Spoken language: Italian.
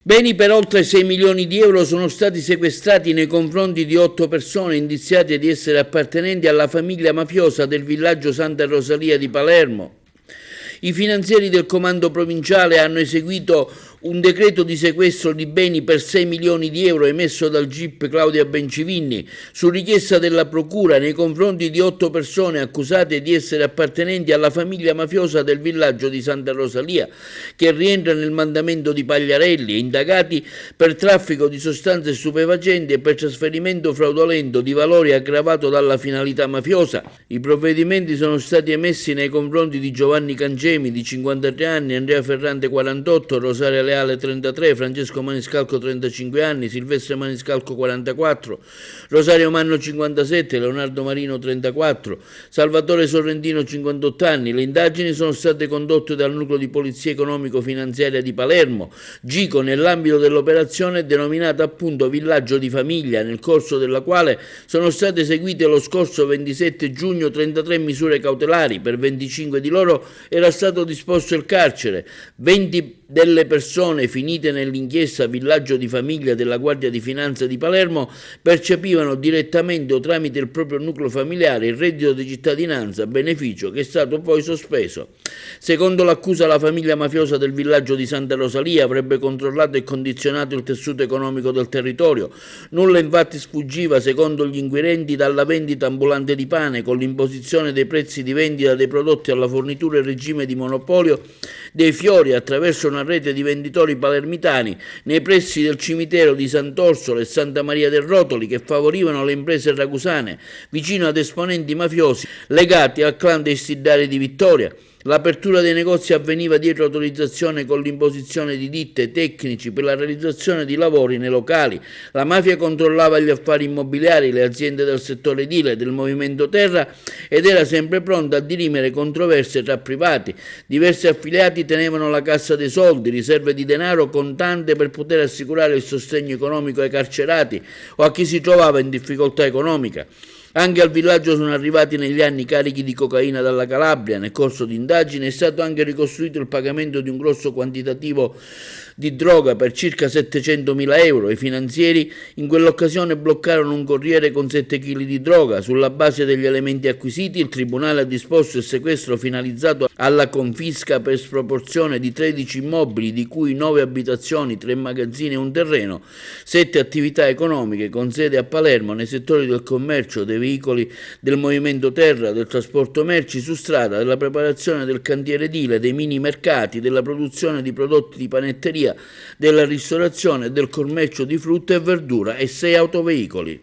Beni per oltre 6 milioni di euro sono stati sequestrati nei confronti di 8 persone indiziate di essere appartenenti alla famiglia mafiosa del villaggio Santa Rosalia di Palermo. I finanzieri del comando provinciale hanno eseguito un decreto di sequestro di beni per 6 milioni di euro emesso dal GIP Claudia Bencivinni su richiesta della procura nei confronti di 8 persone accusate di essere appartenenti alla famiglia mafiosa del villaggio di Santa Rosalia, che rientra nel mandamento di Pagliarelli, e indagati per traffico di sostanze stupefacenti e per trasferimento fraudolento di valori aggravato dalla finalità mafiosa. I provvedimenti sono stati emessi nei confronti di Giovanni Cangemi, di 53 anni, Andrea Ferrante, 48, Rosaria Leale, 33, Francesco Maniscalco, 35 anni, Silvestre Maniscalco, 44, Rosario Manno, 57, Leonardo Marino, 34, Salvatore Sorrentino, 58 anni. Le indagini sono state condotte dal Nucleo di Polizia Economico-Finanziaria di Palermo, GICO, nell'ambito dell'operazione denominata appunto Villaggio di Famiglia, nel corso della quale sono state eseguite lo scorso 27 giugno 33 misure cautelari. Per 25 di loro era stato disposto il carcere. 20 delle persone finite nell'inchiesta Villaggio di Famiglia della Guardia di Finanza di Palermo percepivano direttamente o tramite il proprio nucleo familiare il reddito di cittadinanza, beneficio che è stato poi sospeso. Secondo l'accusa, la famiglia mafiosa del villaggio di Santa Rosalia avrebbe controllato e condizionato il tessuto economico del territorio. Nulla infatti sfuggiva, secondo gli inquirenti, dalla vendita ambulante di pane, con l'imposizione dei prezzi di vendita dei prodotti alla fornitura in regime di monopolio dei fiori attraverso una rete di venditori palermitani nei pressi del cimitero di Sant'Orsola e Santa Maria del Rotoli, che favorivano le imprese ragusane vicino ad esponenti mafiosi legati al clan dei Stiddari di Vittoria. L'apertura dei negozi avveniva dietro autorizzazione con l'imposizione di ditte tecnici per la realizzazione di lavori nei locali. La mafia controllava gli affari immobiliari, le aziende del settore edile, del movimento terra, ed era sempre pronta a dirimere controversie tra privati. Diversi affiliati tenevano la cassa dei soldi, riserve di denaro contante per poter assicurare il sostegno economico ai carcerati o a chi si trovava in difficoltà economica. Anche al villaggio sono arrivati negli anni carichi di cocaina dalla Calabria. Nel corso di indagini è stato anche ricostruito il pagamento di un grosso quantitativo di droga per circa 700.000 euro. I finanzieri in quell'occasione bloccarono un corriere con 7 kg di droga. Sulla base degli elementi acquisiti, il tribunale ha disposto il sequestro finalizzato alla confisca per sproporzione di 13 immobili, di cui 9 abitazioni, 3 magazzini e un terreno, 7 attività economiche con sede a Palermo nei settori del commercio, dei veicoli, del movimento terra, del trasporto merci su strada, della preparazione del cantiere edile, dei mini mercati, della produzione di prodotti di panetteria, della ristorazione e del commercio di frutta e verdura, e 6 autoveicoli.